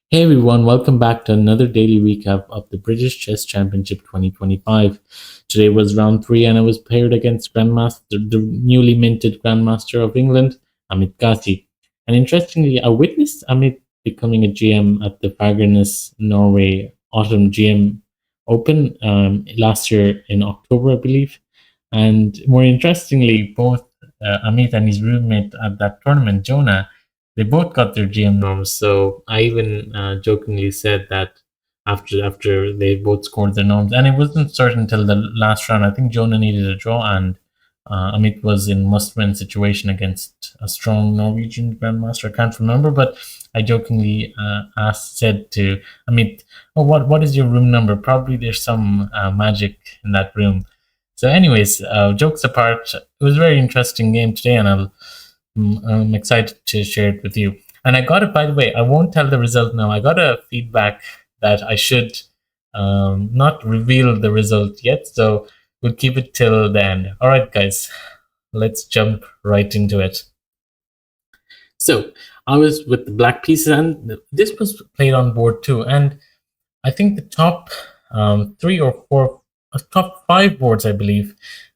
Hey everyone, welcome back to another daily recap of the British Chess Championship 2025. Today was round 3 and I was paired against the newly minted Grandmaster of England, Ameet Ghasi. And interestingly, I witnessed Amit becoming a GM at the Fagernes Norway Autumn GM Open last year in October, I believe. And more interestingly, both Amit and his roommate at that tournament, Jonah, they both got their GM norms. So I even jokingly said that after they both scored their norms, and it wasn't certain until the last round. I think Jonah needed a draw, and Amit was in must-win situation against a strong Norwegian grandmaster. I can't remember, but I jokingly said to Amit, "Oh, what is your room number? Probably there's some magic in that room." So, anyways, jokes apart, it was a very interesting game today, and I'm excited to share it with you. And I got it, by the way, I won't tell the result now. I got a feedback that I should not reveal the result yet. So we'll keep it till the end. All right, guys, let's jump right into it. So I was with the black pieces, and this was played on board two. And I think the top three or four, top five boards, I believe,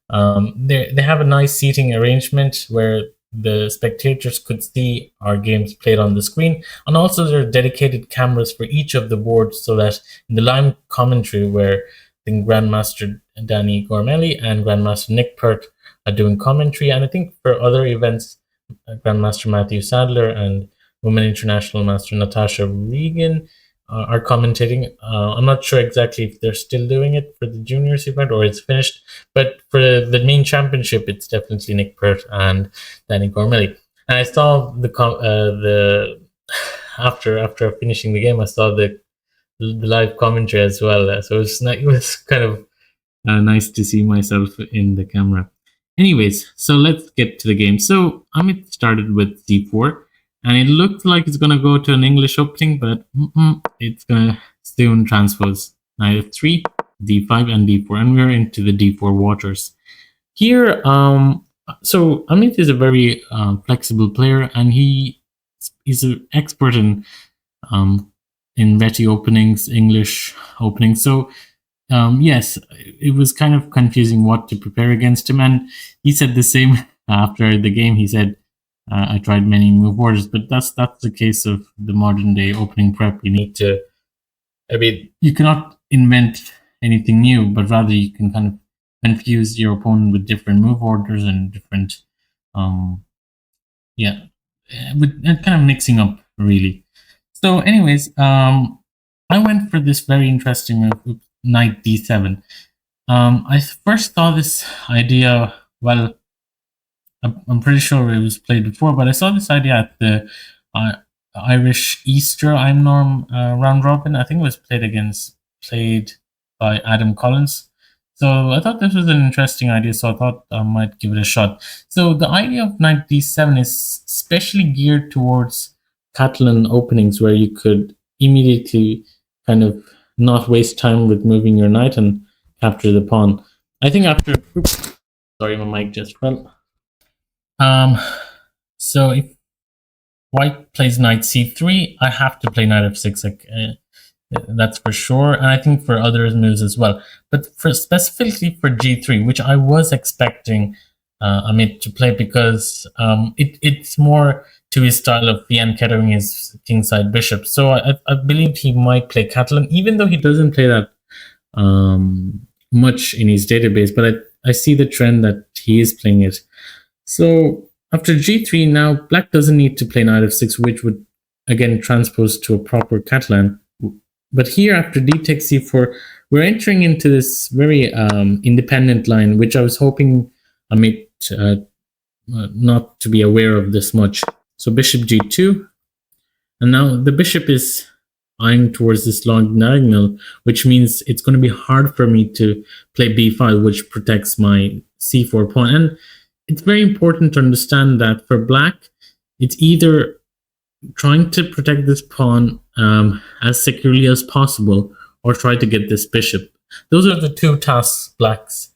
they have a nice seating arrangement where the spectators could see our games played on the screen, and also there are dedicated cameras for each of the boards, so that in the live commentary, where I think Grandmaster Danny Gormelli and Grandmaster Nick Pert are doing commentary, and I think for other events, Grandmaster Matthew Sadler and Women International Master Natasha Regan are commentating. I'm not sure exactly if they're still doing it for the juniors event or it's finished, but for the main championship, it's definitely Nick Pert and Danny Gormelli. And I saw the after finishing the game, I saw the live commentary as well. So it was kind of nice to see myself in the camera. Anyways, so let's get to the game. So Amit started with d4, and it looked like it's going to go to an English opening, but it's going to soon transpose knight f3, d5, and d4, and we're into the d4 waters. Here, so Amit is a very flexible player, and he's an expert in Reti openings, English openings. So yes, it was kind of confusing what to prepare against him, and he said the same after the game. He said, "I tried many move orders," but that's the case of the modern day opening prep. You need to, I mean, you cannot invent anything new, but rather you can kind of confuse your opponent with different move orders and different, yeah, with kind of mixing up really. So, anyways, I went for this very interesting move, knight d7. I first saw this idea, well, I'm pretty sure it was played before, but I saw this idea at the Irish Easter Norm round robin. I think it was played by Adam Collins. So I thought this was an interesting idea, so I thought I might give it a shot. So the idea of knight d7 is especially geared towards Catalan openings, where you could immediately kind of not waste time with moving your knight and capture the pawn. I think after, oops, sorry, my mic just fell. So if white plays knight c3, I have to play knight f6. That's for sure, and I think for other moves as well. But for specifically for g3, which I was expecting Amit to play, because it's more to his style of fianchettoing his kingside bishop. So I believe he might play Catalan, even though he doesn't play that much in his database. But I see the trend that he is playing it. So after g3, now black doesn't need to play knight f6, which would again transpose to a proper Catalan. But here, after d takes c4, we're entering into this very independent line, which I was hoping Amit not to be aware of this much. So bishop g2, and now the bishop is eyeing towards this long diagonal, which means it's going to be hard for me to play b5, which protects my c4 pawn. And it's very important to understand that for black, it's either trying to protect this pawn as securely as possible, or try to get this bishop. Those are the two tasks black's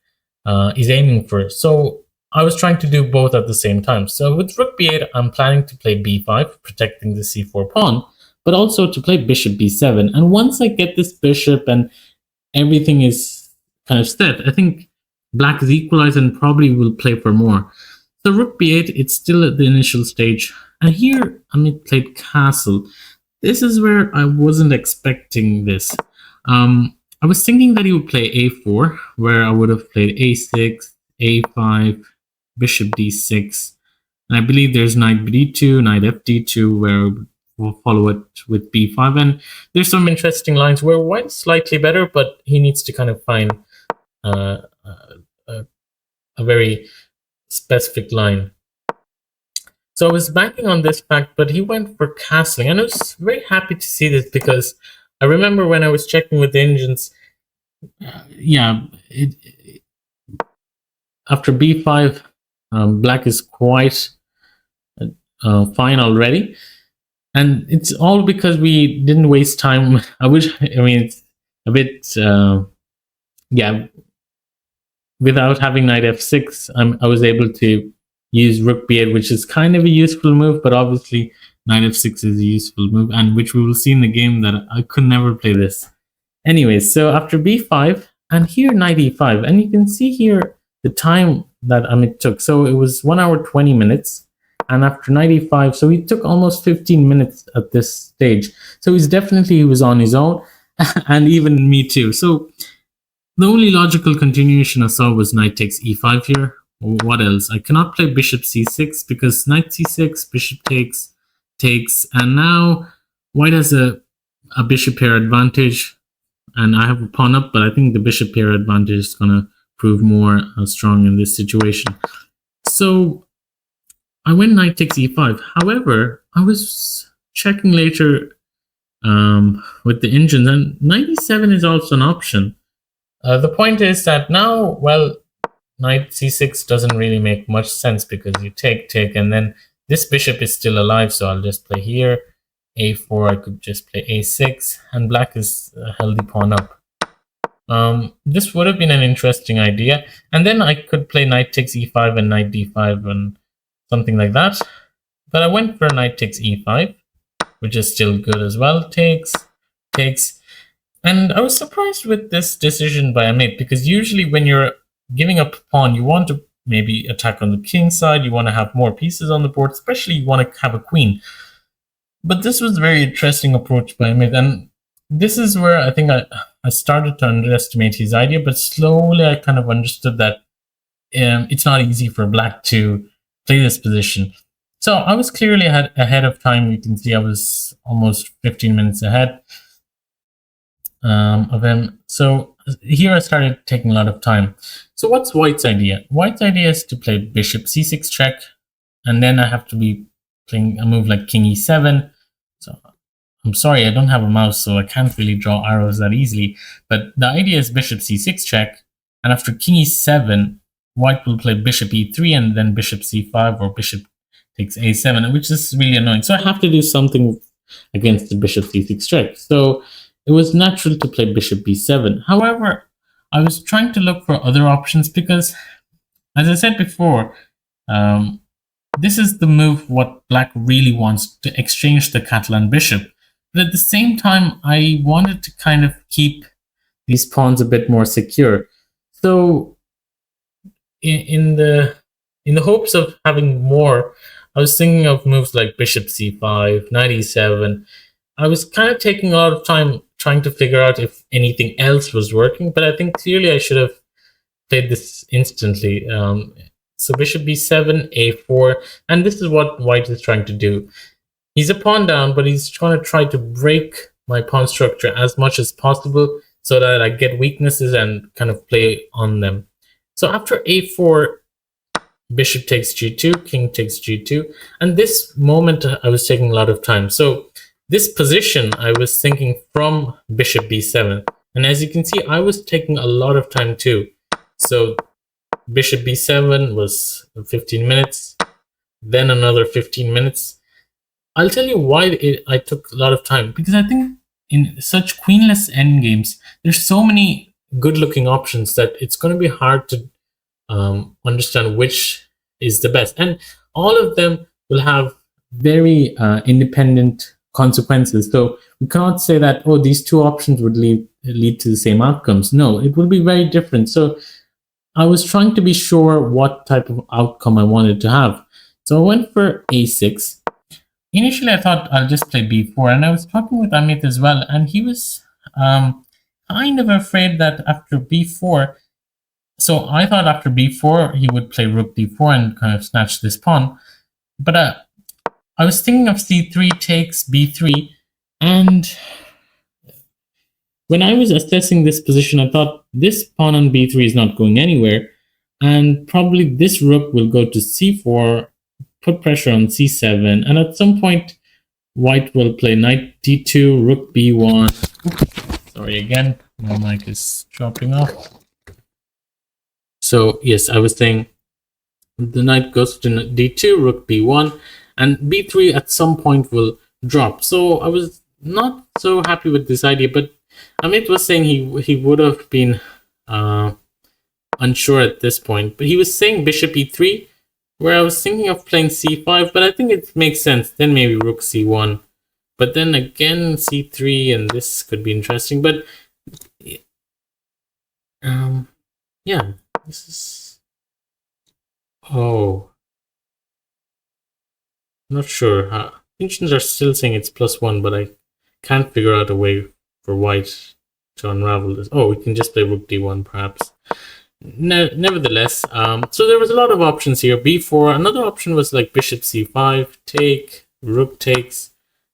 is aiming for. So I was trying to do both at the same time. So with rook b8, I'm planning to play b5, protecting the c4 pawn. but also to play bishop b7. And once I get this bishop and everything is kind of set, I think black is equalized and probably will play for more. So rook b8, it's still at the initial stage. And here Amit played castle. This is where I wasn't expecting this. I was thinking that he would play a4, where I would have played a6, a5, bishop d6. And I believe there's knight b2, knight fd2, where we'll follow it with b5. And there's some interesting lines where white's slightly better, but he needs to kind of find a very specific line. So I was banking on this fact, but he went for castling. And I was very happy to see this because I remember when I was checking with the engines, after b5, black is quite fine already. And it's all because we didn't waste time. It's a bit, without having knight f6, I was able to use rook b8, which is kind of a useful move, but obviously knight f6 is a useful move, and which we will see in the game that I could never play this. Anyways, so after b5, and here knight e5, and you can see here the time that Amit took. So it was 1 hour 20 minutes, and after knight e5, so he took almost 15 minutes at this stage. So he was on his own, and even me too. So the only logical continuation I saw was knight takes e5 here. What else? I cannot play bishop c6 because knight c6, bishop takes, and now white has a bishop pair advantage, and I have a pawn up, but I think the bishop pair advantage is going to prove more strong in this situation. So I went knight takes e5. However, I was checking later with the engines, and knight e7 is also an option. The point is that now, well, knight c6 doesn't really make much sense because you take, and then this bishop is still alive, so I'll just play here. a4, I could just play a6, and black is a healthy pawn up. This would have been an interesting idea, and then I could play knight takes e5 and knight d5 and something like that. But I went for knight takes e5, which is still good as well. Takes. And I was surprised with this decision by Amit, because usually when you're giving up a pawn, you want to maybe attack on the king side, you want to have more pieces on the board, especially you want to have a queen. But this was a very interesting approach by Amit, and this is where I think I started to underestimate his idea, but slowly I kind of understood that it's not easy for black to play this position. So I was clearly ahead of time. You can see I was almost 15 minutes ahead of him. So here I started taking a lot of time. So what's white's idea? White's idea is to play bishop c6 check, and then I have to be playing a move like king e7. So I'm sorry, I don't have a mouse, so I can't really draw arrows that easily. But the idea is bishop c6 check, and after king e7, white will play bishop e3 and then bishop c5 or bishop takes a7, which is really annoying. So I have to do something against the bishop c6 check. So it was natural to play bishop b7. However, I was trying to look for other options because, as I said before, this is the move what black really wants, to exchange the Catalan bishop. But at the same time, I wanted to kind of keep these pawns a bit more secure. So in the hopes of having more, I was thinking of moves like bishop c5, knight e7. I was kind of taking a lot of time trying to figure out if anything else was working, but I think clearly I should have played this instantly. So bishop b7, a4, and this is what white is trying to do. He's a pawn down, but he's trying to break my pawn structure as much as possible so that I get weaknesses and kind of play on them. So after a4, bishop takes g2, king takes g2, and this moment I was taking a lot of time. So this position I was thinking from bishop b7, and as you can see, I was taking a lot of time too. So bishop b7 was 15 minutes, then another 15 minutes. I'll tell you why I took a lot of time, because I think in such queenless endgames, there's so many good-looking options that it's going to be hard to understand which is the best. And all of them will have very independent consequences. So we cannot say that, oh, these two options would lead to the same outcomes. No, it would be very different. So I was trying to be sure what type of outcome I wanted to have. So I went for a6. Initially, I thought I'll just play b4, and I was talking with Amit as well, and he was kind of afraid that after b4, so I thought after b4 he would play rook d4 and kind of snatch this pawn, but I was thinking of c3 takes b3, and when I was assessing this position, I thought this pawn on b3 is not going anywhere, and probably this rook will go to c4, put pressure on c7, and at some point white will play knight d2, rook b1. Sorry again, my mic is dropping off. So yes, I was saying the knight goes to d2, rook b1, and b3 at some point will drop. So I was not so happy with this idea, but Amit was saying he would have been unsure at this point, but he was saying bishop e3, where I was thinking of playing c5, but I think it makes sense. Then maybe rook c1, but then again c3, and this could be interesting. But yeah, this is, oh, not sure. Ancients are still saying it's +1, but I can't figure out a way for white to unravel this. Oh, we can just play rook d1 perhaps. Nevertheless, so there was a lot of options here. b4, another option was like bishop c5, take, rook takes,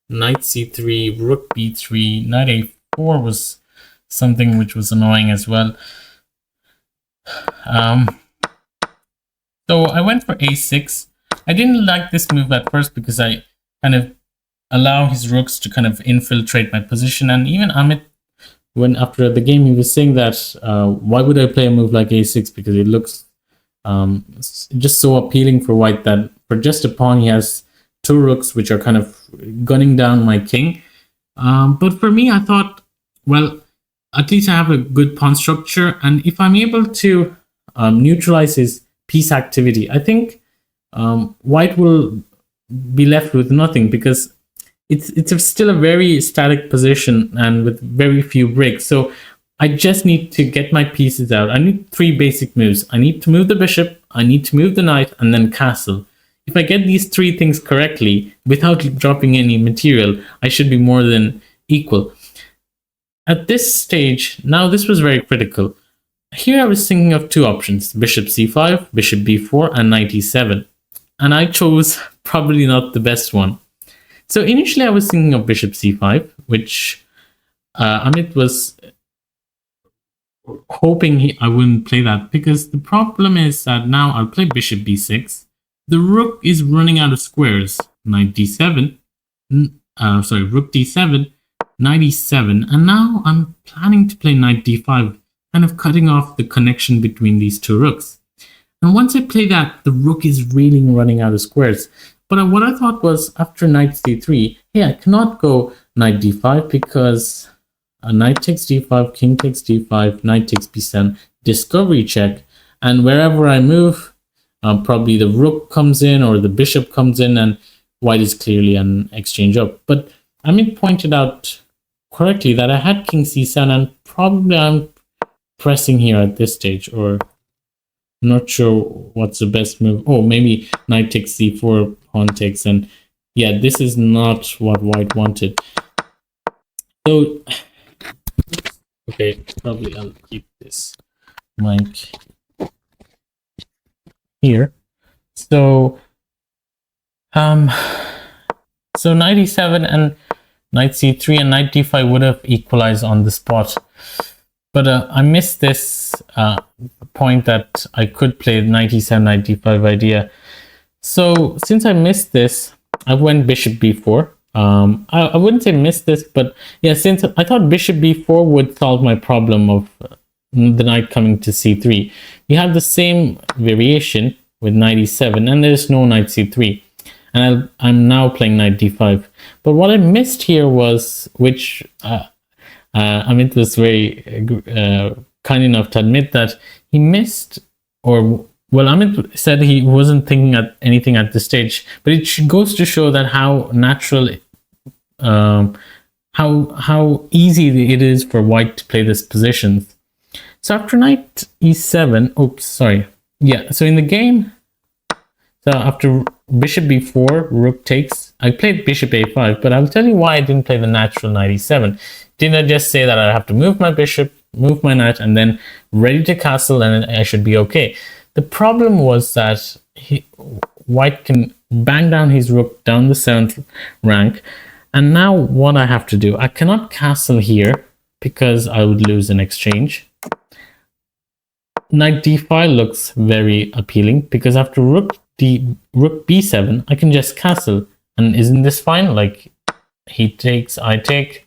knight c3, rook b3, knight a4 was something which was annoying as well. So I went for a6. I didn't like this move at first because I kind of allow his rooks to kind of infiltrate my position, and even Amit, when after the game, he was saying that why would I play a move like a6, because it looks just so appealing for white that for just a pawn he has two rooks which are kind of gunning down my king. But for me, I thought, well, at least I have a good pawn structure, and if I'm able to neutralize his piece activity, I think white will be left with nothing, because it's still a very static position and with very few breaks. So I just need to get my pieces out. I need three basic moves. I need to move the bishop, I need to move the knight, and then castle. If I get these three things correctly without dropping any material, I should be more than equal. At this stage, now this was very critical. Here I was thinking of two options: bishop c5, bishop b4, and knight e7. And I chose probably not the best one. So initially I was thinking of bishop c5, which Amit was hoping I wouldn't play that, because the problem is that now I'll play bishop b6. The rook is running out of squares. Knight d7, rook d7, knight e7, and now I'm planning to play knight d5, kind of cutting off the connection between these two rooks. And once I play that, the rook is really running out of squares. But what I thought was, after knight c3, hey, I cannot go knight d5 because knight takes d5, king takes d5, knight takes b7, discovery check, and wherever I move, probably the rook comes in or the bishop comes in, and white is clearly an exchange up. But Amit pointed out correctly that I had king c7, and probably I'm pressing here at this stage, or not sure what's the best move. Oh, maybe knight takes c4, pawn takes, and yeah, this is not what white wanted. So, okay, probably I'll keep this mic here. So, so knight e7 and knight c3 and knight d5 would have equalized on the spot. But I missed this point that I could play knight e7, knight d5 idea. So since I missed this, I went bishop b4. I wouldn't say missed this, but yeah, since I thought bishop b4 would solve my problem of the knight coming to c3. We have the same variation with knight e7, and there's no knight c3. And I'm now playing knight d5. But what I missed here was, which Amit was very kind enough to admit that he missed, or well, Amit said he wasn't thinking at anything at this stage, but it goes to show that how natural how easy it is for white to play this position. So after knight e7, oops, sorry. Yeah, so in the game, so after bishop b4, rook takes, I played bishop a5, but I'll tell you why I didn't play the natural knight e7. Didn't I just say that I have to move my bishop, move my knight, and then ready to castle, and I should be okay? The problem was that white can bang down his rook down the 7th rank, and now what I have to do, I cannot castle here because I would lose an exchange. Knight d5 looks very appealing because after rook b7, I can just castle, and isn't this fine? Like, he takes, I take,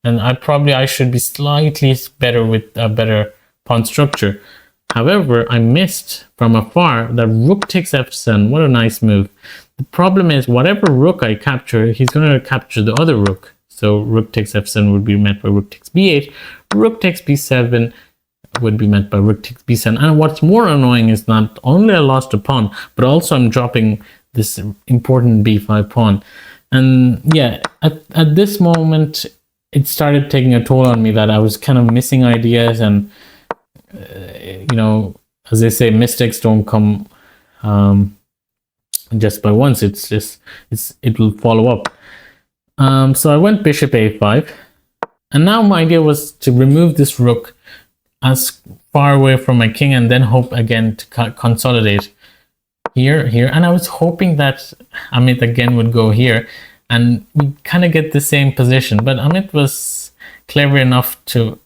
and I should be slightly better with a better pawn structure. However, I missed from afar that rook takes f7. What a nice move. The problem is, whatever rook I capture, he's going to capture the other rook. So rook takes f7 would be met by rook takes b8. Rook takes b7 would be met by rook takes b7. And what's more annoying is not only I lost a pawn, but also I'm dropping this important b5 pawn. And yeah, at this moment, it started taking a toll on me that I was kind of missing ideas, and you know, as they say, mistakes don't come just by once. It will follow up. So I went bishop a5, and now my idea was to remove this rook as far away from my king, and then hope again to consolidate here. And I was hoping that Ameet again would go here, and we kind of get the same position. But Ameet was clever enough to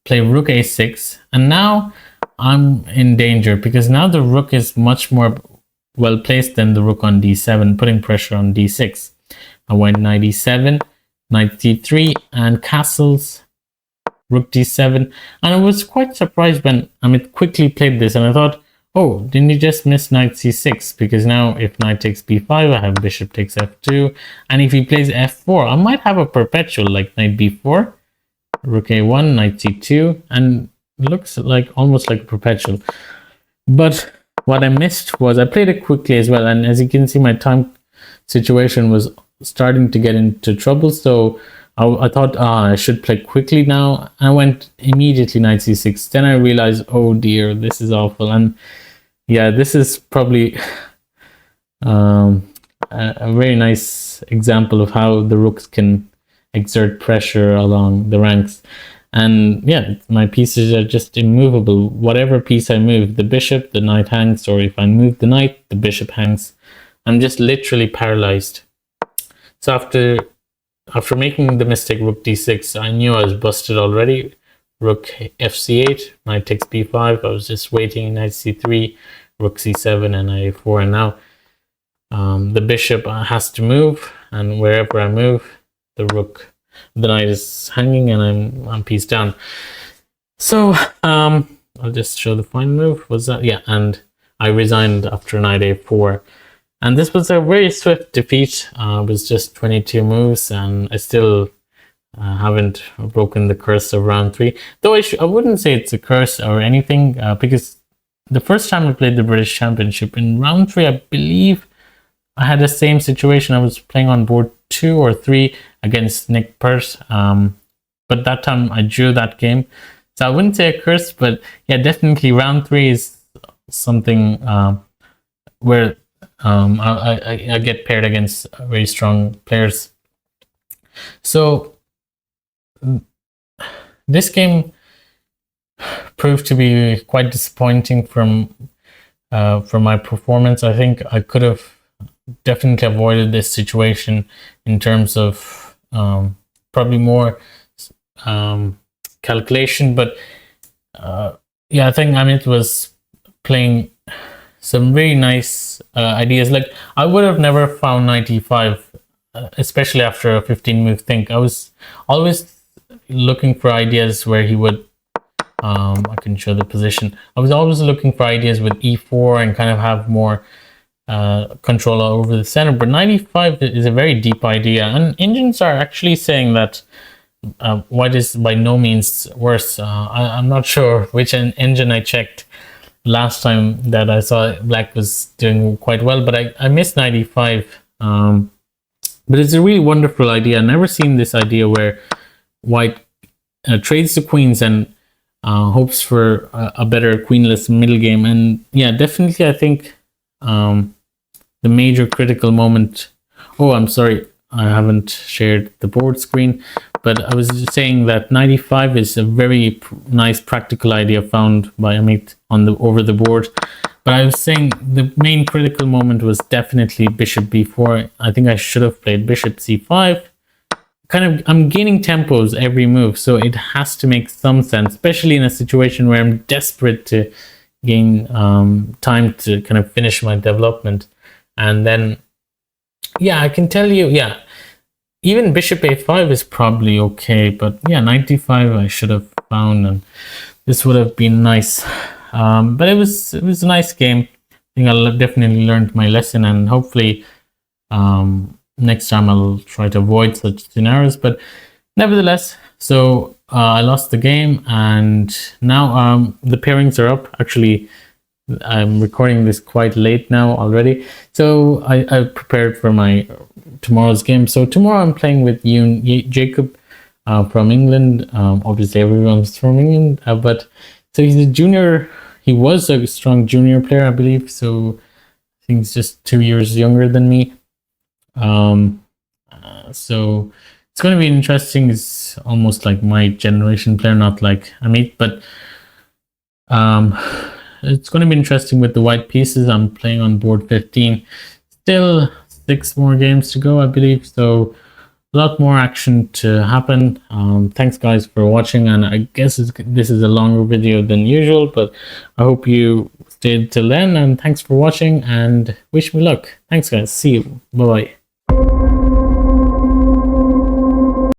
play rook a6, and now I'm in danger because now the rook is much more well placed than the rook on d7, putting pressure on d6. I went knight e7, knight d3, and castles, rook d7, and I was quite surprised when Ameet quickly played this, and I thought, oh, didn't you just miss knight c6? Because now if knight takes b5, I have bishop takes f2, and if he plays f4, I might have a perpetual like knight b4, rook a1, knight c2, and it looks like almost like a perpetual. But what I missed was I played it quickly as well, and as you can see, my time situation was starting to get into trouble, so I thought, I should play quickly now. I went immediately knight c6. Then I realized, oh dear, this is awful. And yeah, this is probably a very nice example of how the rooks can exert pressure along the ranks. And yeah, my pieces are just immovable. Whatever piece I move, the bishop, the knight hangs, or if I move the knight, the bishop hangs. I'm just literally paralyzed. So after making the mistake rook d6, I knew I was busted already. Rook fc8, knight takes b5. I was just waiting, knight c3, rook c7, and knight a4. And now the bishop has to move, and wherever I move, the knight is hanging, and I'm pieced down. So I'll just show the fine move. Was that? Yeah, and I resigned after knight a4. And this was a very swift defeat. It was just 22 moves, and I still haven't broken the curse of round 3. Though I wouldn't say it's a curse or anything, because the first time I played the British Championship, in round 3, I believe I had the same situation. I was playing on board 2 or 3 against Nick Pearce, but that time I drew that game. So I wouldn't say a curse, but yeah, definitely round 3 is something where I get paired against very strong players. So this game proved to be quite disappointing from my performance. I think I could have definitely avoided this situation in terms of probably more calculation, but yeah, I think Ameet was playing some very nice ideas. Like, I would have never found knight e5, especially after a 15 move think. I was always looking for ideas where he would I can show the position. I was always looking for ideas with e4 and kind of have more control over the center, but knight e5 is a very deep idea, and engines are actually saying that white is by no means worse. I'm not sure which engine I checked last time that I saw black was doing quite well, but I missed knight e5 But it's a really wonderful idea. I've never seen this idea where white trades the queens and hopes for a better queenless middle game. And yeah, definitely I think the major critical moment... Oh, I'm sorry, I haven't shared the board screen, but I was just saying that 95 is a very nice practical idea found by Ameet on the over the board. But I was saying the main critical moment was definitely bishop b4. I think I should have played bishop c5. I'm gaining tempos every move, so it has to make some sense, especially in a situation where I'm desperate to gain time to kind of finish my development. And then, yeah, I can tell you, yeah, even bishop a5 is probably okay, but yeah, 95 I should have found, and this would have been nice. But it was a nice game. I think I definitely learned my lesson, and hopefully next time I'll try to avoid such scenarios. But nevertheless, so I lost the game, and now the pairings are up. Actually, I'm recording this quite late now already, so I prepared for my tomorrow's game. So tomorrow I'm playing with Jacob from England. Obviously everyone's from England, but so he's a junior. He was a strong junior player, I believe. So I think he's just 2 years younger than me. So it's going to be interesting. It's almost like my generation player, not like Ameet, but it's going to be interesting with the white pieces. I'm playing on board 15. Still 6 more games to go, I believe. So a lot more action to happen. Thanks guys for watching, and I guess this is a longer video than usual, but I hope you stayed till then, and thanks for watching and wish me luck. Thanks guys. See you. Bye bye.